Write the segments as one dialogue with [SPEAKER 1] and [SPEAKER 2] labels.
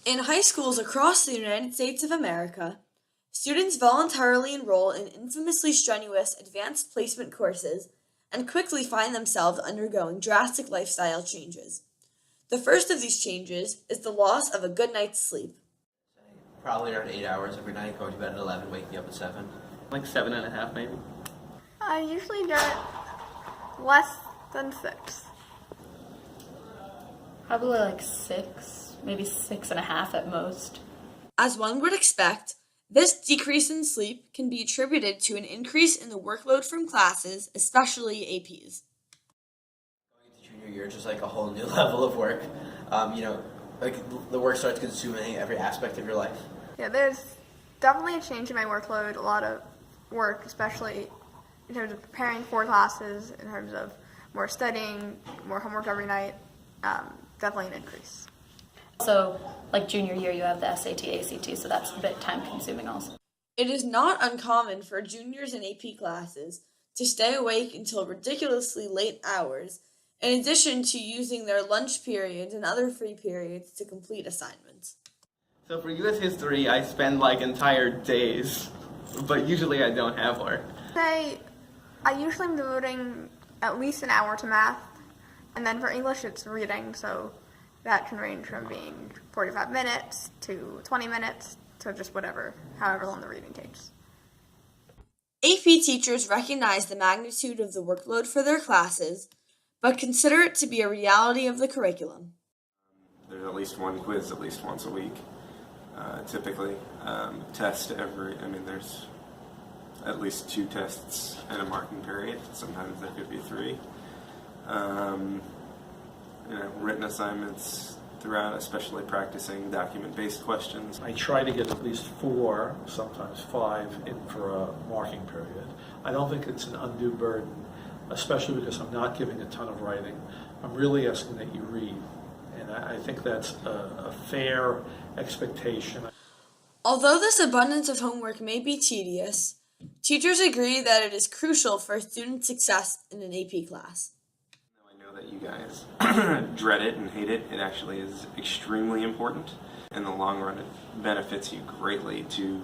[SPEAKER 1] In high schools across the United States of America, students voluntarily enroll in infamously strenuous advanced placement courses and quickly find themselves undergoing drastic lifestyle changes. The first of these changes is the loss of a good night's sleep.
[SPEAKER 2] Probably around 8 hours every night, going to bed at 11, waking up at 7.
[SPEAKER 3] Like 7.5 maybe.
[SPEAKER 4] I usually get less than 6.
[SPEAKER 5] Probably like 6, maybe 6.5 at most.
[SPEAKER 1] As one would expect, this decrease in sleep can be attributed to an increase in the workload from classes, especially APs.
[SPEAKER 2] Going into junior year, just like a whole new level of work. Like the work starts consuming every aspect of your life.
[SPEAKER 4] Yeah, there's definitely a change in my workload, a lot of work, especially in terms of preparing for classes, in terms of more studying, more homework every night. Definitely an increase.
[SPEAKER 5] So, like junior year, you have the SAT, ACT, so that's a bit time consuming also.
[SPEAKER 1] It is not uncommon for juniors in AP classes to stay awake until ridiculously late hours, in addition to using their lunch periods and other free periods to complete assignments.
[SPEAKER 3] So for U.S. history, I spend like entire days, but usually I don't have work.
[SPEAKER 4] I usually am devoting at least an hour to math, and then for English it's reading, so that can range from being 45 minutes to 20 minutes to just however long the reading takes.
[SPEAKER 1] AP teachers recognize the magnitude of the workload for their classes, but consider it to be a reality of the curriculum.
[SPEAKER 6] There's at least one quiz at least once a week, typically. There's at least 2 tests in a marking period. Sometimes there could be 3. Written assignments throughout, especially practicing document-based questions.
[SPEAKER 7] I try to get at least 4, sometimes 5, in for a marking period. I don't think it's an undue burden, especially because I'm not giving a ton of writing. I'm really asking that you read, and I think that's a fair expectation.
[SPEAKER 1] Although this abundance of homework may be tedious, teachers agree that it is crucial for student success in an AP class.
[SPEAKER 6] I know that you guys dread it and hate it. It actually is extremely important. In the long run, it benefits you greatly to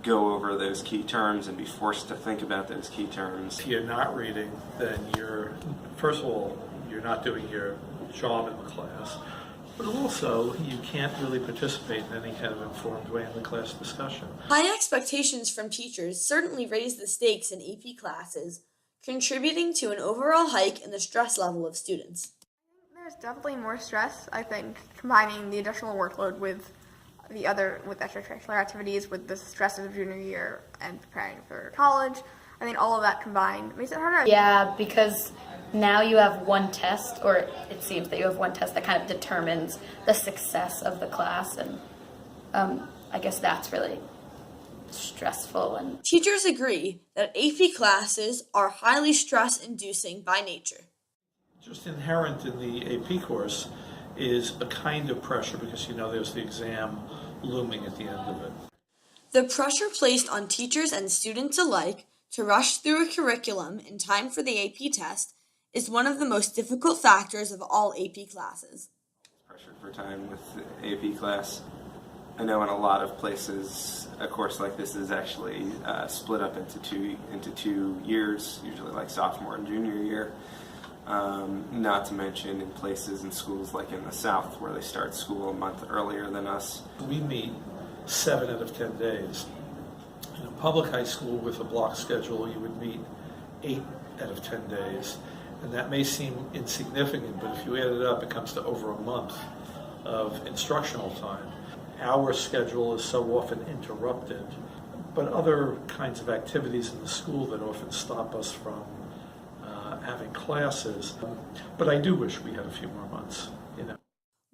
[SPEAKER 6] go over those key terms and be forced to think about those key terms.
[SPEAKER 7] If you're not reading, then first of all, you're not doing your job in the class, but also you can't really participate in any kind of informed way in the class discussion.
[SPEAKER 1] High expectations from teachers certainly raise the stakes in AP classes, contributing to an overall hike in the stress level of students.
[SPEAKER 4] There's definitely more stress, I think, combining the additional workload with extracurricular activities, with the stresses of junior year and preparing for college. I think all of that combined makes it harder.
[SPEAKER 5] Yeah, because now you have one test, or it seems that you have one test that kind of determines the success of the class, and I guess that's really stressful. And
[SPEAKER 1] teachers agree that AP classes are highly stress-inducing by nature.
[SPEAKER 7] Just inherent in the AP course is a kind of pressure because there's the exam looming at the end of it.
[SPEAKER 1] The pressure placed on teachers and students alike to rush through a curriculum in time for the AP test is one of the most difficult factors of all AP classes.
[SPEAKER 6] Pressure for time with the AP class. I know in a lot of places a course like this is actually split up into two years, usually like sophomore and junior year. Not to mention in places in schools like in the South where they start school a month earlier than us.
[SPEAKER 7] We meet 7 out of 10 days. In a public high school with a block schedule, you would meet 8 out of 10 days. And that may seem insignificant, but if you add it up, it comes to over a month of instructional time. Our schedule is so often interrupted, but other kinds of activities in the school that often stop us from having classes. But I do wish we had a few more months,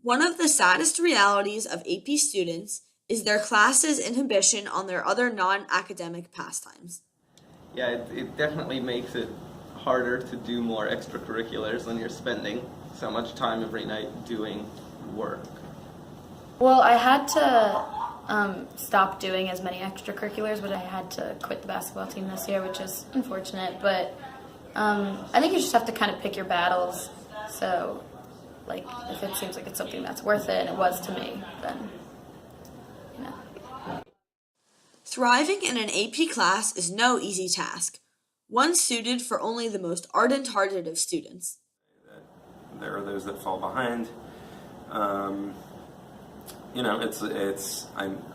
[SPEAKER 1] One of the saddest realities of AP students is their class's inhibition on their other non-academic pastimes.
[SPEAKER 3] Yeah, it definitely makes it harder to do more extracurriculars when you're spending so much time every night doing work.
[SPEAKER 5] well, I had to stop doing as many extracurriculars, but I had to quit the basketball team this year, which is unfortunate. But I think you just have to kind of pick your battles. So, if it seems like it's something that's worth it, and it was to me, then
[SPEAKER 1] Thriving in an AP class is no easy task, one suited for only the most ardent-hearted of students.
[SPEAKER 6] There are those that fall behind. You know,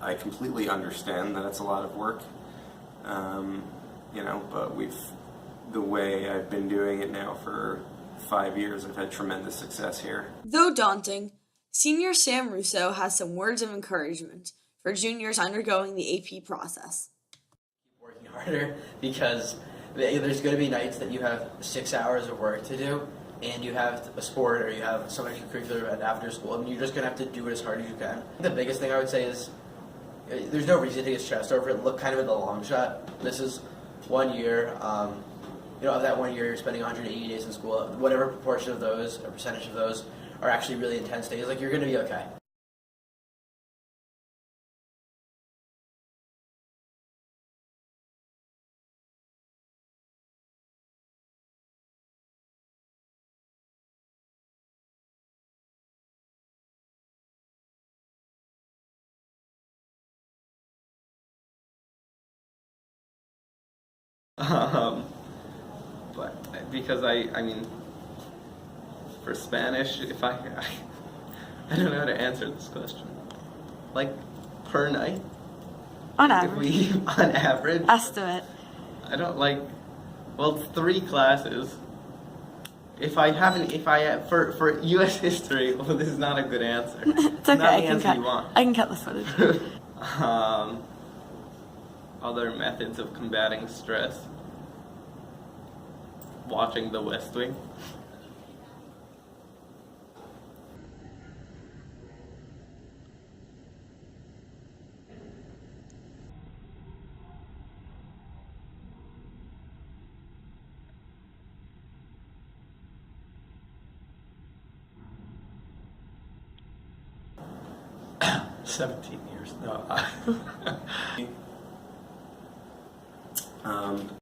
[SPEAKER 6] I completely understand that it's a lot of work. You know, but the way I've been doing it now for 5 years, I've had tremendous success here.
[SPEAKER 1] Though daunting, Senior Sam Russo has some words of encouragement for juniors undergoing the AP process.
[SPEAKER 2] Keep working harder because there's going to be nights that you have 6 hours of work to do and you have a sport or you have some extracurricular event after school and you're just going to have to do it as hard as you can. The biggest thing I would say is there's no reason to get stressed over it. Look kind of at the long shot. This is 1 year. You know, of that 1 year, you're spending 180 days in school. Whatever proportion of those, or percentage of those, are actually really intense days, like you're going to be okay.
[SPEAKER 3] But because I mean, for Spanish, if I don't know how to answer this question. Like, per night?
[SPEAKER 1] On
[SPEAKER 3] If we, on average?
[SPEAKER 1] Estimate.
[SPEAKER 3] I don't like, well, it's 3 classes. For U.S. history, well, this is not a good answer.
[SPEAKER 1] It's
[SPEAKER 3] Not the answer you want.
[SPEAKER 1] I can cut the footage.
[SPEAKER 3] Other methods of combating stress. Watching The West Wing.
[SPEAKER 7] – 17 years. No.